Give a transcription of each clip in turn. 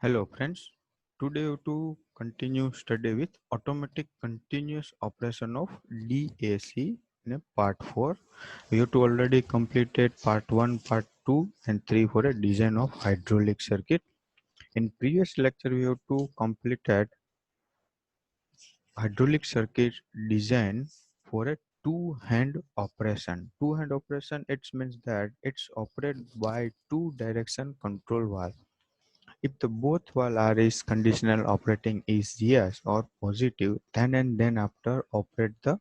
Hello friends, today we have to continue study with automatic continuous operation of DAC in a part 4. We have to already completed part 1, part 2 and 3 for a design of hydraulic circuit. In previous lecture we have to completed hydraulic circuit design for a two-hand operation. Two-hand operation it means that it's operated by two direction control valve. If the both valve are is conditional operating is yes or positive, then and then after operate the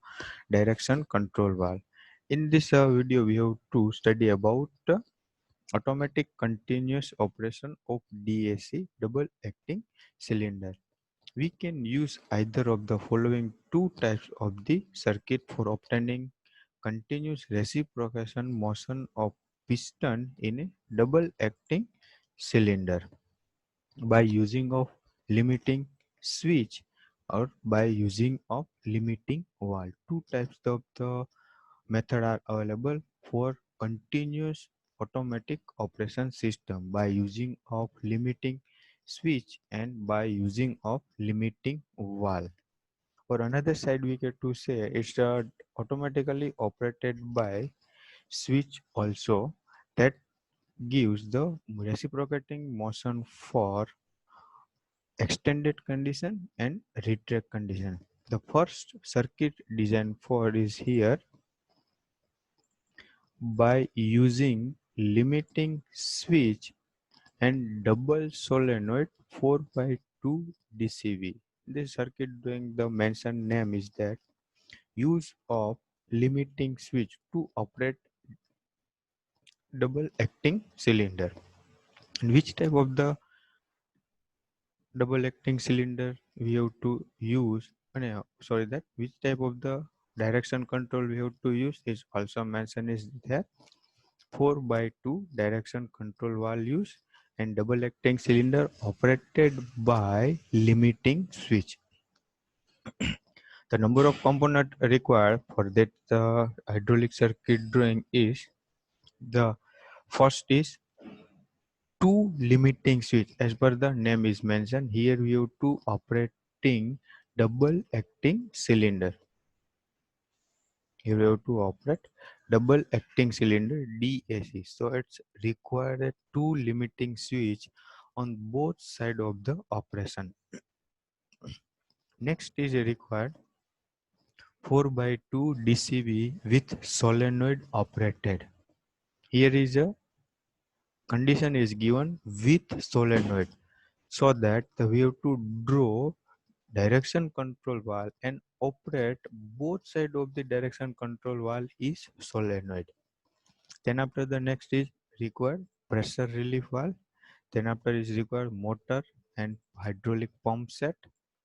direction control valve. In this video, we have to study about automatic continuous operation of DAC double acting cylinder. We can use either of the following two types of the circuit for obtaining continuous reciprocation motion of piston in a double acting cylinder by using of limiting switch or by using of limiting valve. Two types of the method are available for continuous automatic operation system by using of limiting switch and by using of limiting valve. Or another side we get to say it's automatically operated by switch also that gives the reciprocating motion for extended condition and retract condition. The first circuit design for is here by using limiting switch and double solenoid 4 by 2 DCV. This circuit doing the mentioned name is that use of limiting switch to operate double acting cylinder. And which type of the double acting cylinder we have to use no, sorry that which type of the direction control we have to use is also mentioned is there 4 by 2 direction control valve use and double acting cylinder operated by limiting switch. The number of component required for that hydraulic circuit drawing is the first is two limiting switch as per the name is mentioned here we have two operating double acting cylinder. Here we have to operate double acting cylinder DAC, so it's required two limiting switch on both side of the operation. Next is required 4 by 2 DCV with solenoid operated. Here is a condition is given with solenoid so that we have to draw direction control valve and operate both side of the direction control valve is solenoid. Then after the next is required pressure relief valve. Then after is required motor and hydraulic pump set,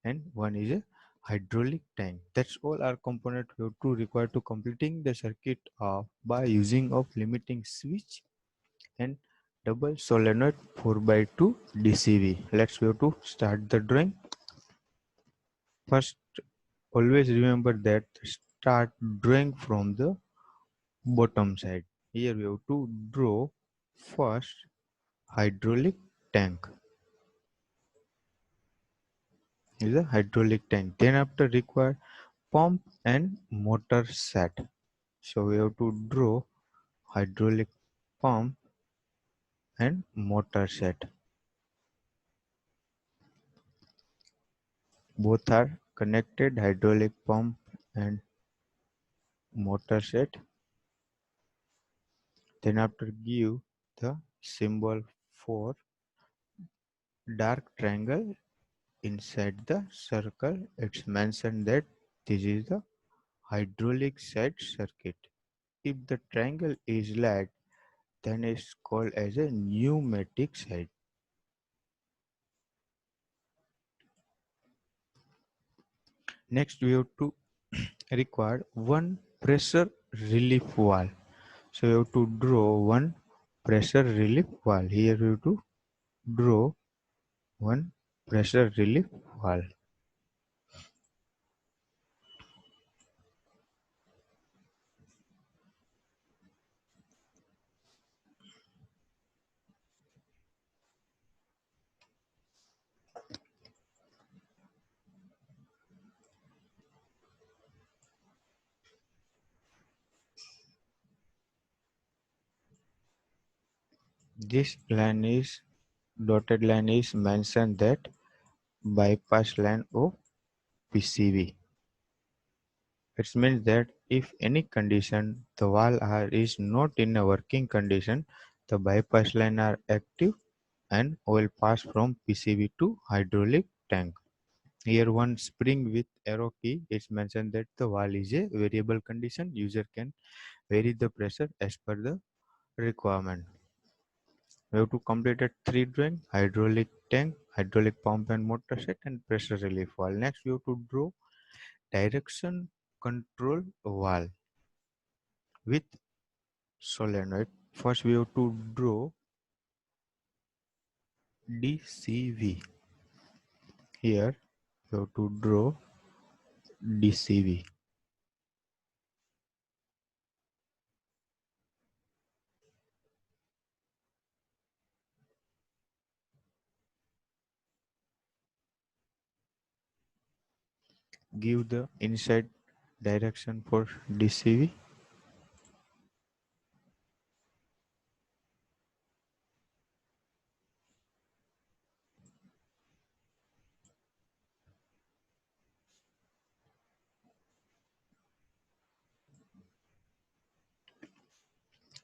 and one is a hydraulic tank. That's all our component we have to require to completing the circuit of by using of limiting switch and double solenoid 4 by 2 DCV. Let's go to start the drawing. First, always remember that start drawing from the bottom side. Here we have to draw first hydraulic tank. Is a hydraulic tank. Then after require pump and motor set. So we have to draw hydraulic pump and motor set. Both are connected hydraulic pump and motor set. Then after give the symbol for dark triangle inside the circle. It's mentioned that this is the hydraulic side circuit. If the triangle is light, then it's called as a pneumatic side. Next, we have to require one pressure relief valve. So you have to draw one pressure relief valve. Here we have to draw one pressure relief valve. This line is dotted line is mentioned that bypass line of PCB. It means that if any condition the valve is not in a working condition, the bypass line are active and oil pass from PCB to hydraulic tank. Here one spring with arrow key is mentioned that the valve is a variable condition. User can vary the pressure as per the requirement. We have to complete a 3 drawing: hydraulic tank, hydraulic pump and motor set, and pressure relief valve. Next we have to draw direction control valve with solenoid. First we have to draw DCV. Here we have to draw DCV. Give the inside direction for DCV.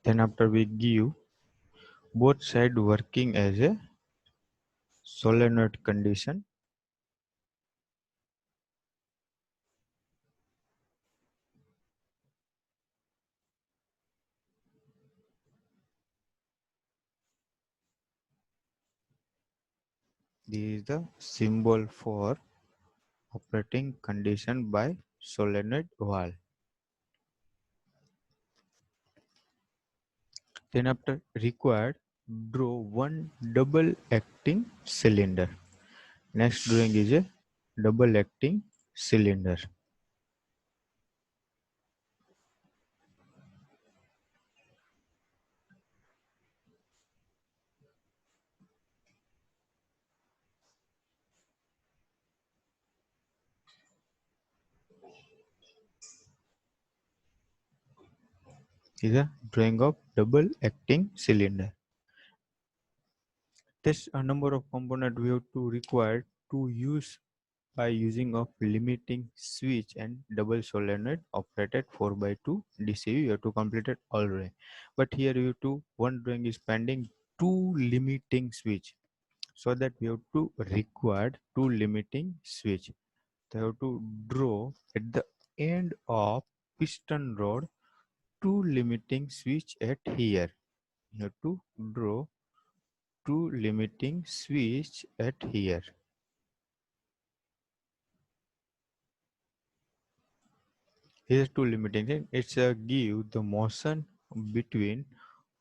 Then after we give both side working as a solenoid condition. This is the symbol for operating condition by solenoid valve. Then after required, draw one double acting cylinder. Next drawing is a double acting cylinder. Is a drawing of double acting cylinder. This a number of component we have to require to use by using of limiting switch and double solenoid operated 4 by 2 DCV. You have to complete it already. But here you have to one drawing is pending two limiting switch. So that we have to require two limiting switch. They have to draw at the end of piston rod two limiting switch at here. You have to draw two limiting switch at here. Here's two limiting thing. It's a give the motion between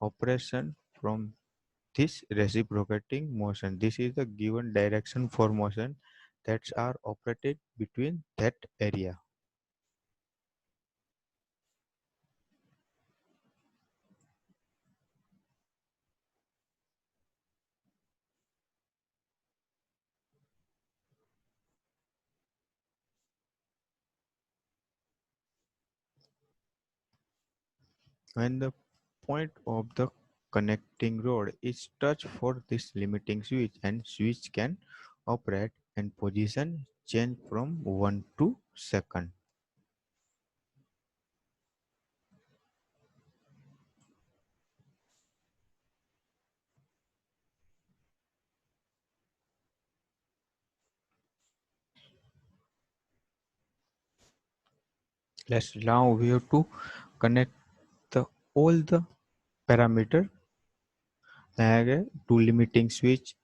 operation from this reciprocating motion. This is the given direction for motion that are operated between that area. When the point of the connecting rod is touched for this limiting switch and switch can operate and position change from 1 to second. Let's now we have to connect the all the parameter two limiting switch,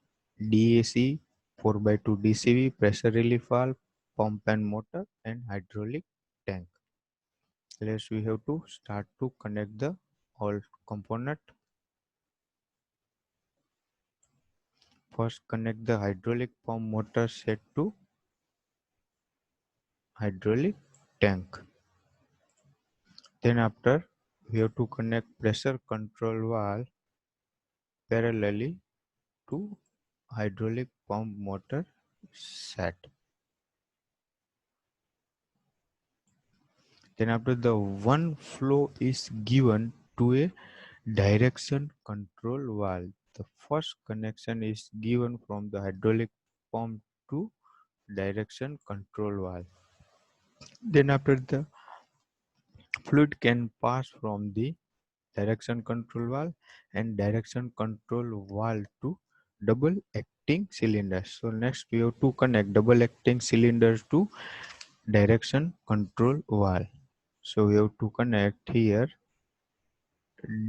DAC, 4 by 2 DCV, pressure relief valve, pump and motor, and hydraulic tank. Let's we have to start to connect the all component. First connect the hydraulic pump motor set to hydraulic tank. Then after we have to connect pressure control valve parallelly to hydraulic pump motor set. Then after the one flow is given to a direction control valve. The first connection is given from the hydraulic pump to direction control valve. Then after the fluid can pass from the direction control valve and direction control valve to double acting cylinder. So next we have to connect double acting cylinders to direction control valve. So we have to connect here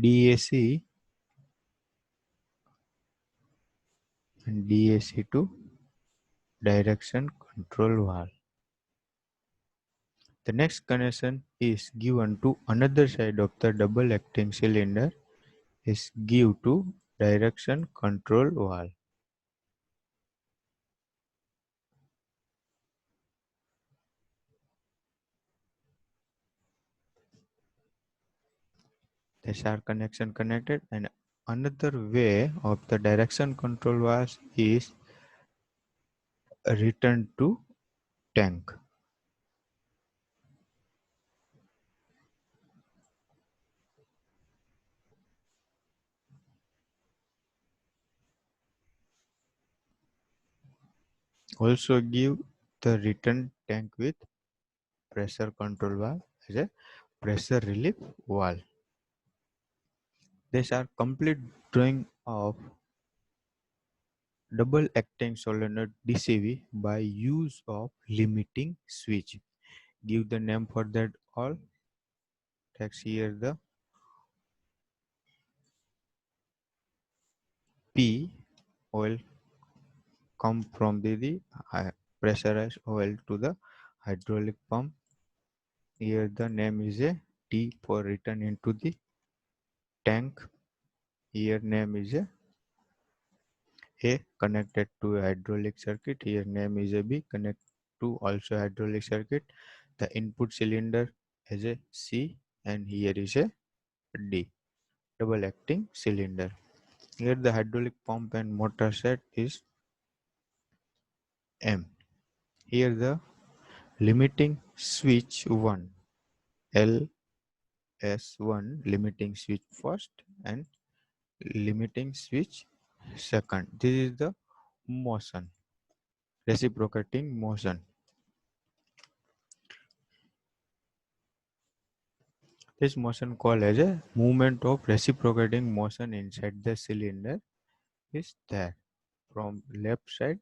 DAC and DAC to direction control valve. The next connection is given to another side of the double acting cylinder is give to direction control valve. These are connection connected, and another way of the direction control valve is return to tank. Also give the return tank with pressure control valve as a pressure relief valve. These are complete drawing of double acting solenoid DCV by use of limiting switch. Give the name for that all. Text here the P oil come from the pressurized oil to the hydraulic pump. Here the name is a T for return into the tank. Here name is A connected to a hydraulic circuit. Here name is a B connect to also hydraulic circuit. The input cylinder is a C and here is a D double acting cylinder. Here the hydraulic pump and motor set is M. Here the limiting switch 1 LS1 limiting switch first and limiting switch second. This is the motion, reciprocating motion. This motion called as a movement of reciprocating motion inside the cylinder is there from left side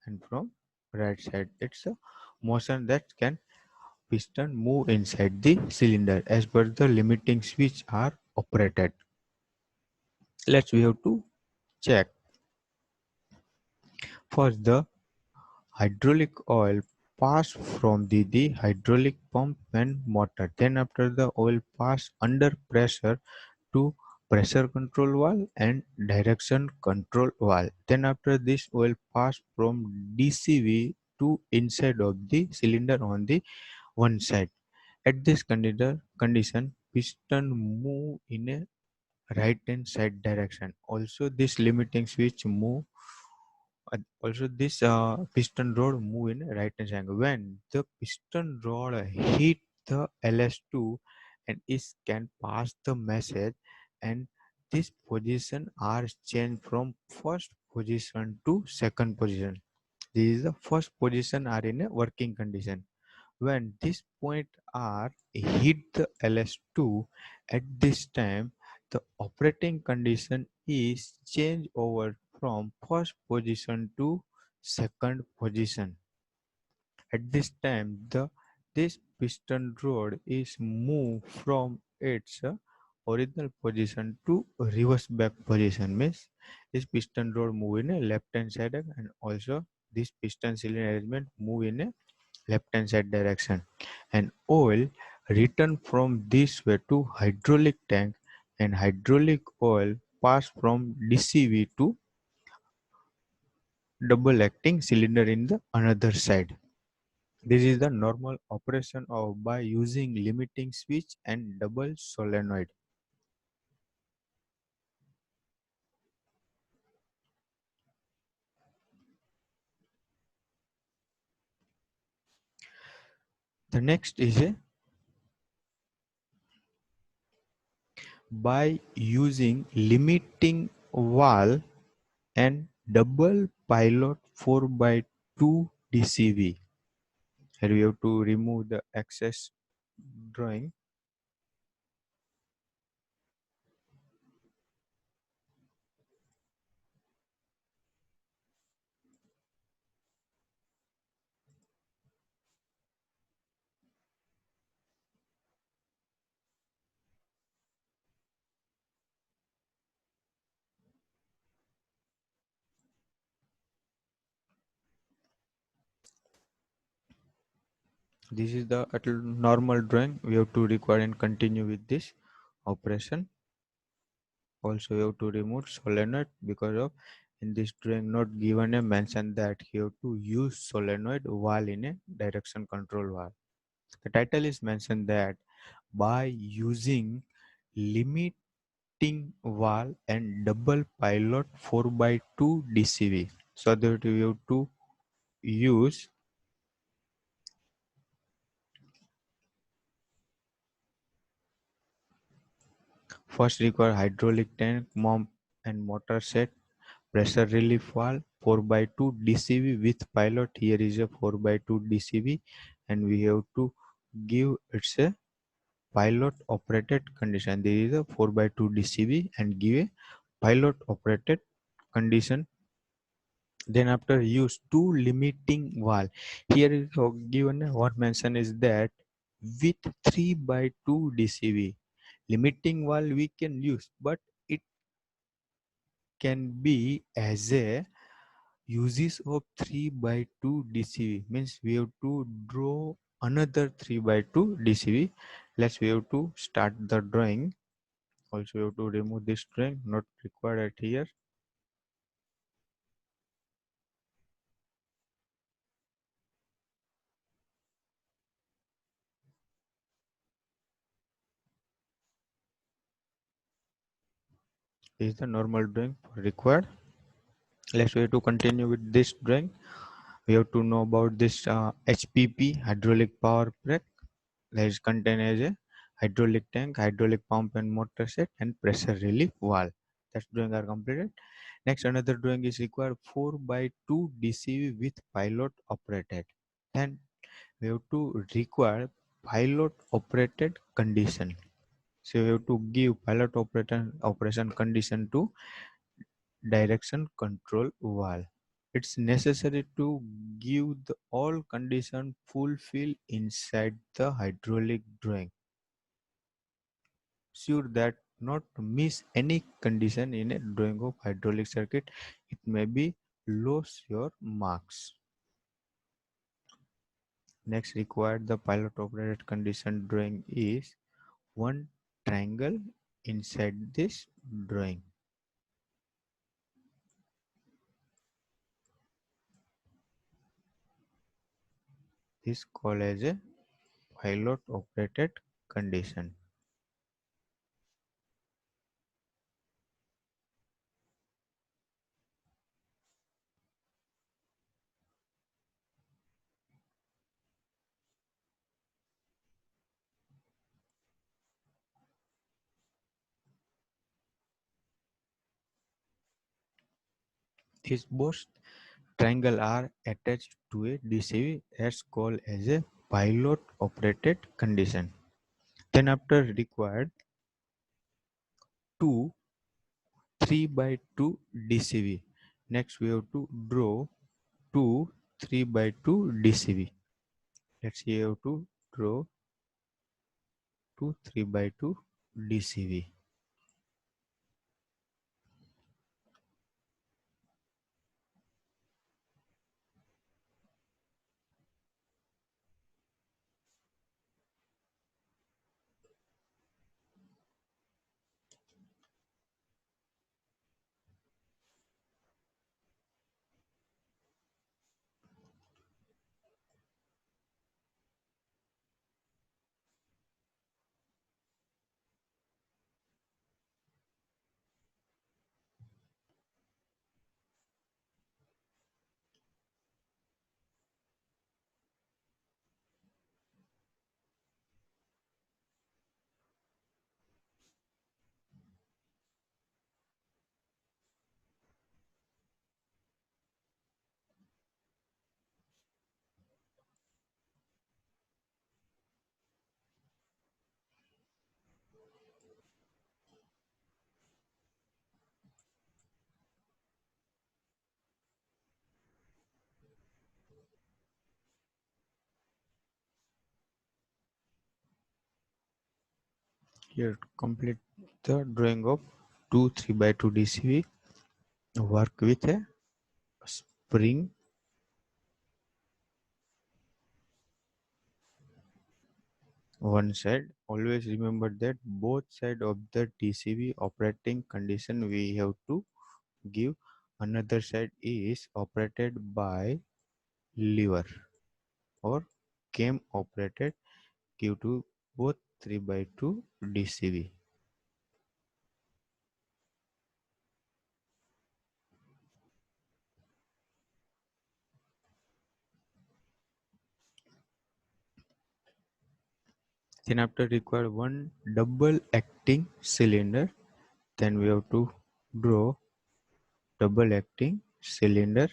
and from right side. It's a motion that can piston move inside the cylinder as per the limiting switch are operated. Let's we have to check. First, the hydraulic oil pass from the hydraulic pump and motor. Then after the oil pass under pressure to pressure control valve and direction control valve. Then after this oil pass from DCV to inside of the cylinder on the one side. At this condition piston move in a right hand side direction. Also this limiting switch move also this piston rod move in right hand side. When the piston rod hit the LS2 and it can pass the message and this position are changed from first position to second position. This is the first position are in a working condition. When this point R hit the LS2 at this time, the operating condition is changed over from first position to second position. At this time, this piston rod is moved from its original position to reverse back position. Means this piston rod move in a left hand side and also this piston cylinder arrangement move in a left hand side direction, and oil return from this way to hydraulic tank and hydraulic oil pass from DCV to double acting cylinder in the another side. This is the normal operation of by using limiting switch and double solenoid. The next is a by using limiting valve and double pilot 4 by 2 DCV. Here we have to remove the excess drawing. This is the normal drawing. We have to record and continue with this operation. Also, you have to remove solenoid because of in this drawing not given a mention that you have to use solenoid valve in a direction control valve. The title is mentioned that by using limiting valve and double pilot 4 by 2 DCV. So that we have to use first require hydraulic tank, pump and motor set, pressure relief valve 4 by 2 DCV with pilot. Here is a 4 by 2 DCV and we have to give it's a pilot operated condition. There is a 4 by 2 DCV and give a pilot operated condition. Then after use two limiting valve. Here is given one mention is that with 3 by 2 DCV limiting valve we can use, but it can be as a uses of 3 by 2 DCV means we have to draw another 3 by 2 DCV. Let's we have to start the drawing. Also we have to remove this drawing not required at here. This is the normal drawing required. Let's we have to continue with this drawing. We have to know about this HPP hydraulic power brake that is contained as a hydraulic tank, hydraulic pump and motor set and pressure relief valve. That drawing are completed. Next another drawing is required 4 by 2 DCV with pilot operated. Then we have to require pilot operated condition. So we have to give pilot operation condition to direction control valve. It's necessary to give the all condition fulfill inside the hydraulic drawing. Sure that not to miss any condition in a drawing of hydraulic circuit. It may be lose your marks. Next required the pilot operated condition drawing is one triangle inside this drawing. This called as a pilot operated condition. These both triangle are attached to a DCV that's called as a pilot operated condition. Then after required two 3 by 2 DCV. Next we have to draw two 3 by 2 DCV. Let's see how to draw two 3 by 2 DCV. Here complete the drawing of two 3 by 2 DCV. Work with a spring one side. Always remember that both side of the DCV operating condition we have to give. Another side is operated by lever or cam operated, give to both 3 by 2 DCV. Then after require one double acting cylinder, then we have to draw double acting cylinder.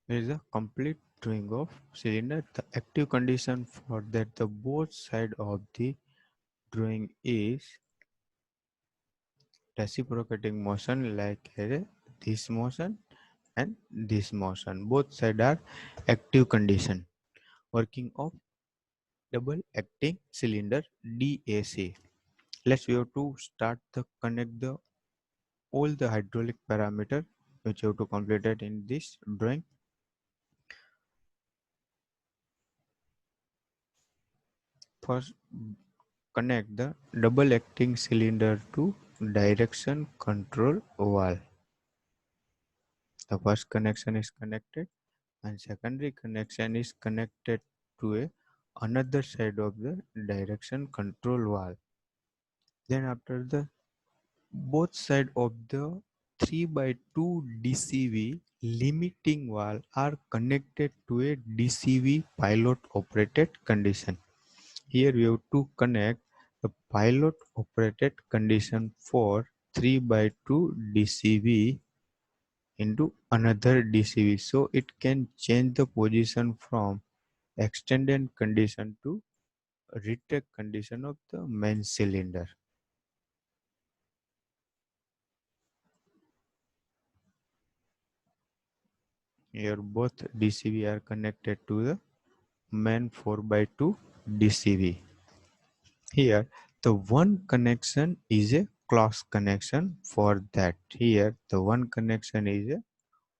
There is a complete drawing of cylinder. The active condition for that the both side of the drawing is reciprocating motion like this motion and this motion. Both side are active condition. Working of double acting cylinder DAC. Let's we have to start the connect the all the hydraulic parameter which you have to complete it in this drawing. First connect the double acting cylinder to direction control valve. The first connection is connected and secondary connection is connected to a another side of the direction control valve. Then after the both side of the 3 by 2 DCV limiting valve are connected to a DCV pilot operated condition. Here we have to connect the pilot operated condition for 3 by 2 DCV into another DCV, so it can change the position from extended condition to retract condition of the main cylinder. Here both DCV are connected to the main 4 by 2 DCV. Here the one connection is a close connection for that. Here the one connection is a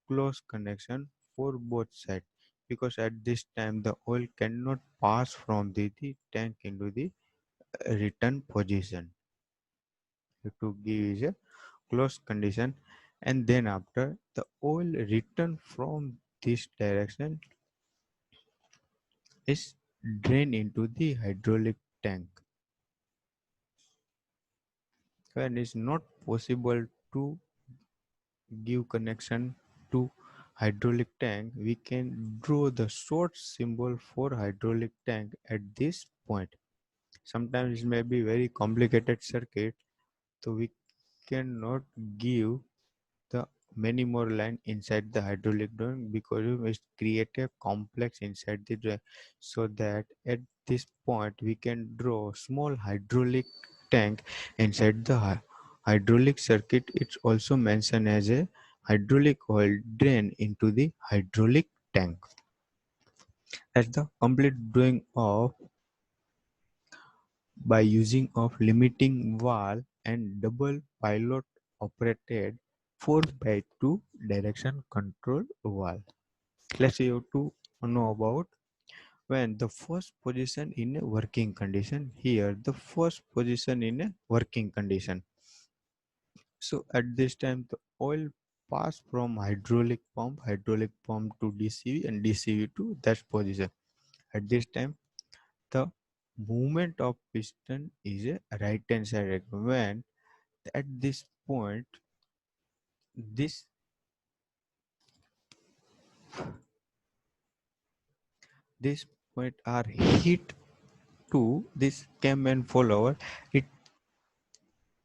close connection for both sides, because at this time the oil cannot pass from the tank into the return position. To give is a close condition, and then after the oil return from this direction is drained into the hydraulic tank. When it's not possible to give connection to hydraulic tank, we can draw the short symbol for hydraulic tank at this point. Sometimes it may be very complicated circuit, so we cannot give the many more line inside the hydraulic drawing because we must create a complex inside the drawing, so that at this point we can draw small hydraulic tank inside the hydraulic circuit. It's also mentioned as a hydraulic oil drain into the hydraulic tank. That's the complete drawing of by using of limiting valve and double pilot operated 4 by 2 direction control valve. Let's you to know about when the first position in a working condition. Here the first position in a working condition. So at this time the oil pass from hydraulic pump to DCV and DCV to that position. At this time the movement of piston is a right hand side. When at this point this this point are hit to this cam and follower, it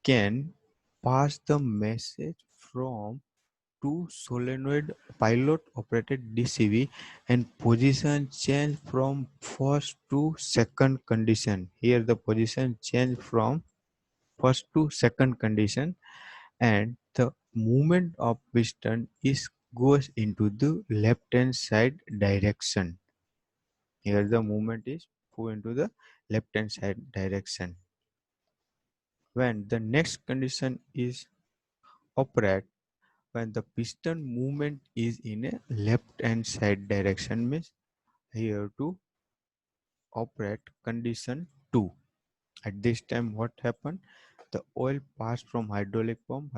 can pass the message from two solenoid pilot operated DCV and position change from first to second condition. Here the position change from first to second condition, and the movement of piston is goes into the left hand side direction. Here the movement is go into the left hand side direction. When the next condition is operate, when the piston movement is in a left hand side direction, means here to operate condition 2. At this time what happened, the oil passed from hydraulic pump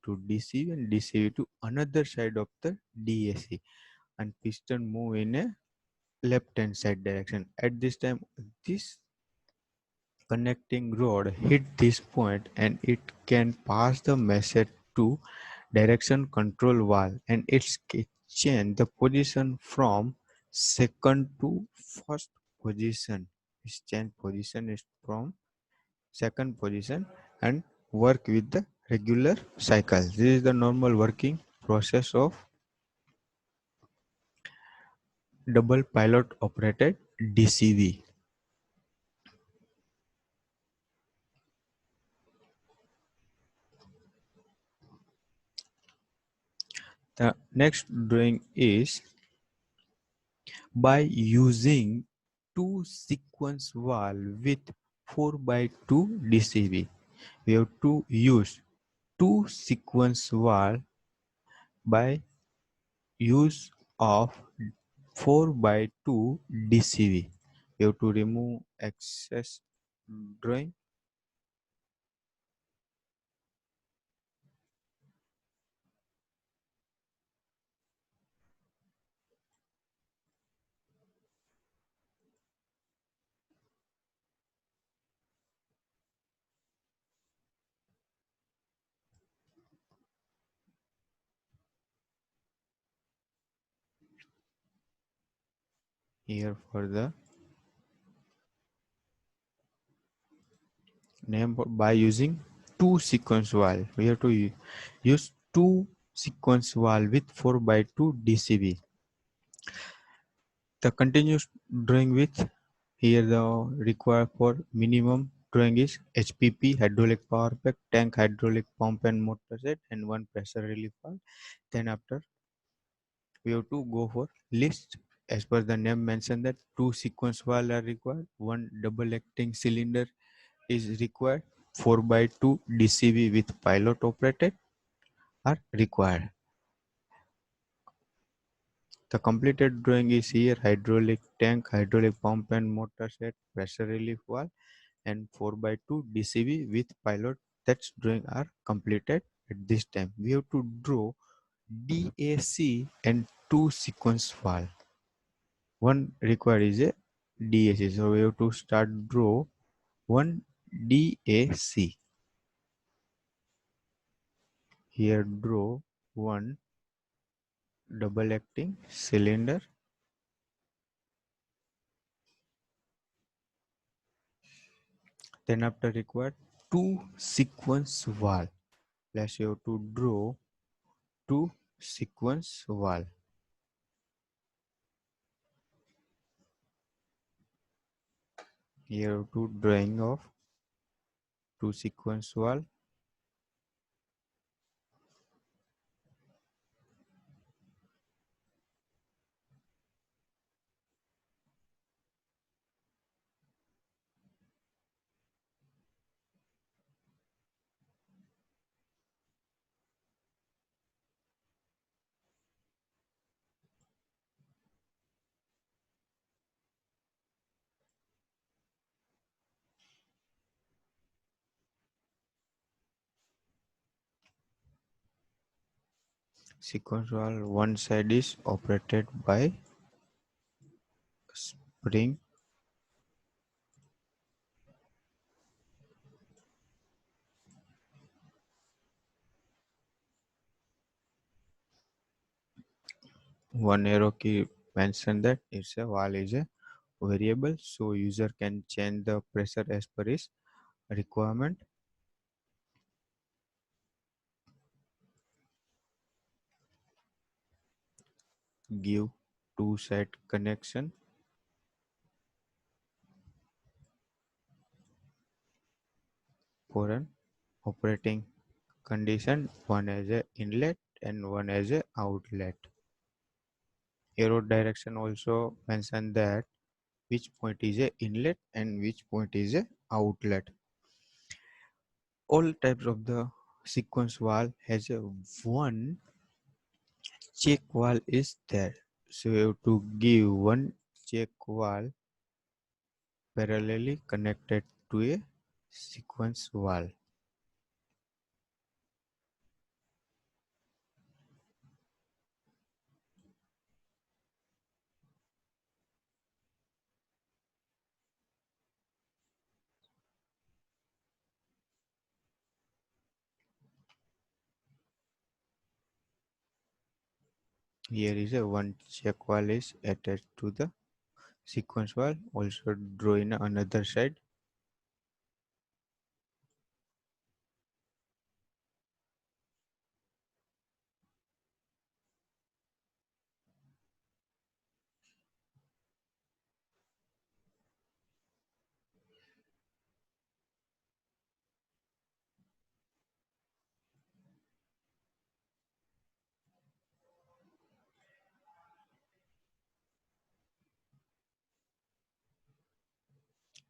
to DCV and DCV to another side of the DAC, and piston move in a left hand side direction. At this time this connecting rod hit this point and it can pass the message to direction control valve, and it's change the position from second to first position. Its change position is from second position and work with the regular cycle. This is the normal working process of double pilot operated DCV. The next drawing is by using two sequence valve with 4 by 2 DCV. We have to use two sequence valve by use of 4 by 2 DCV. We have to remove excess drawing. Here for the name by using two sequence valve. We have to use two sequence valve with 4 by 2 DCV. The continuous drawing with here the required for minimum drawing is HPP, hydraulic power pack, tank, hydraulic pump and motor set, and one pressure relief valve. Then after we have to go for list. As per the name mentioned that two sequence valve are required, one double acting cylinder is required, 4 by 2 DCV with pilot operated are required. The completed drawing is here: hydraulic tank, hydraulic pump and motor set, pressure relief valve, and 4 by 2 DCV with pilot. That's drawing are completed. At this time we have to draw DAC and two sequence valve. One required is a DAC, so we have to start draw one DAC. Here draw one double acting cylinder. Then after required two sequence valve. Plus you have to draw two sequence valve. Here to drawing of two sequence valve. Sequence valve, one side is operated by spring, one arrow key mention that it's a valve is a variable, so user can change the pressure as per his requirement. Give two side connection for an operating condition, one as a inlet and one as a outlet. Arrow direction also mention that which point is a inlet and which point is a outlet. All types of the sequence valve has a one check valve is there. So you have to give one check valve parallelly connected to a sequence valve. Here is a one check valve is attached to the sequence valve. Also draw in another side.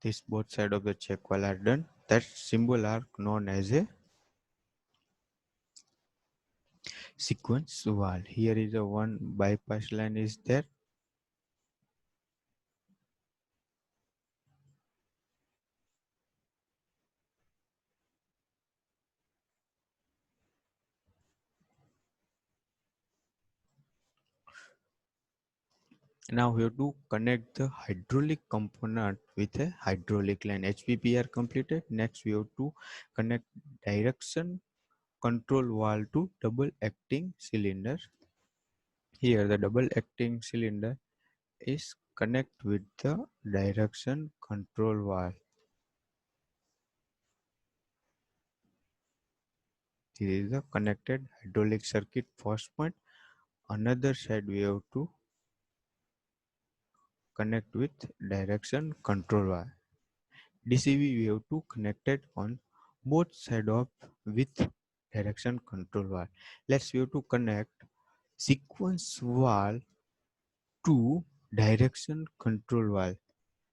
This both side of the check valve are done. That symbol are known as a sequence valve. Here is a one bypass line is there. Now we have to connect the hydraulic component with a hydraulic line. HPP are completed. Next we have to connect direction control valve to double acting cylinder. Here the double acting cylinder is connect with the direction control valve. Here is the connected hydraulic circuit first point. Another side we have to connect with direction control valve. DCV we have to connect it on both side of with direction control valve. Let's we have to connect sequence valve to direction control valve.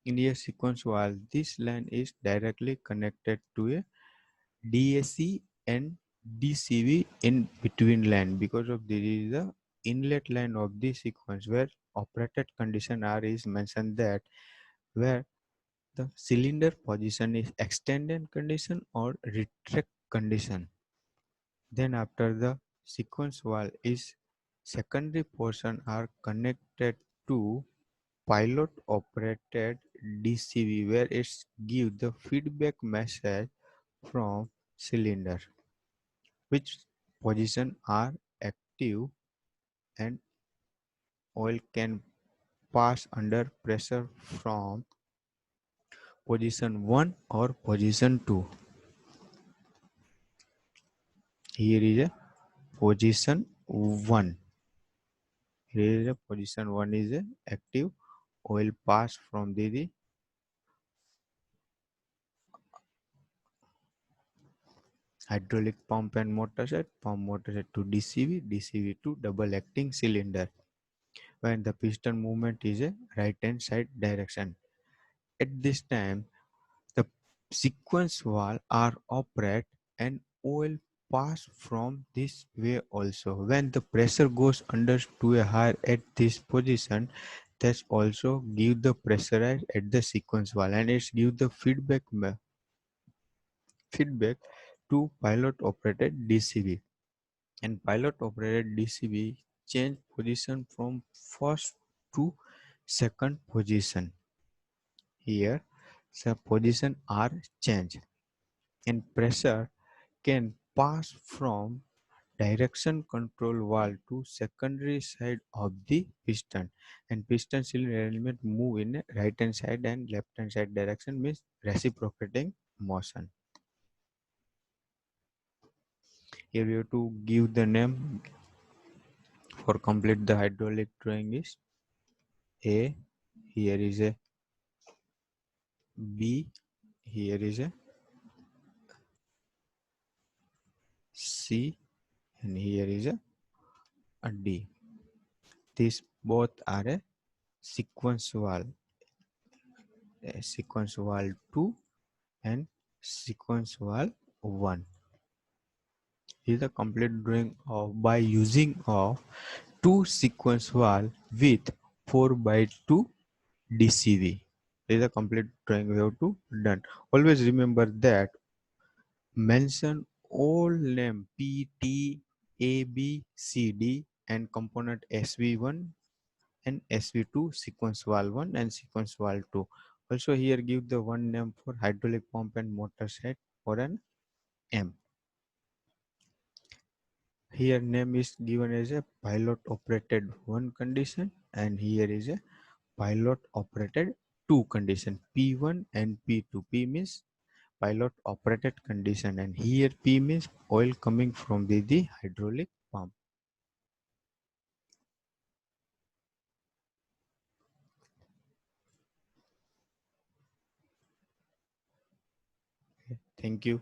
In a sequence valve, this line is directly connected to a DAC and DCV in between line. Because of this is the inlet line of the sequence where operated condition R is mentioned, that where the cylinder position is extended condition or retract condition. Then after the sequence valve is secondary portion are connected to pilot operated DCV where it give the feedback message from cylinder which position are active and oil can pass under pressure from position 1 or position 2. Here is a position 1. Here is a position 1 is a active oil pass from the hydraulic pump and motor set to DCV to double acting cylinder when the piston movement is a right hand side direction. At this time, the sequence valve are operate and oil pass from this way also. When the pressure goes under to a higher at this position, that's also give the pressure at the sequence valve and it's give the feedback to pilot operated DCV. and pilot operated DCB change position from first to second position. Here, the position are changed and pressure can pass from direction control valve to secondary side of the piston, and piston cylinder element move in a right hand side and left hand side direction, means reciprocating motion. Here we have to give the name for complete the hydraulic drawing is A, here is a B, here is a C, and here is a D. These both are a sequence valve 2 and sequence valve 1. Is a complete drawing of by using of two sequence valve with 4 by 2 DCV. This is a complete drawing we have to done. Always remember that mention all name P, T, A, B, C, D and component SV1 and SV2, sequence valve 1 and sequence valve 2. Also here give the one name for hydraulic pump and motor set for an M. Here name is given as a pilot operated 1 condition, and here is a pilot operated 2 condition, P1 and P2. P means pilot operated condition, and here P means oil coming from the hydraulic pump. Thank you.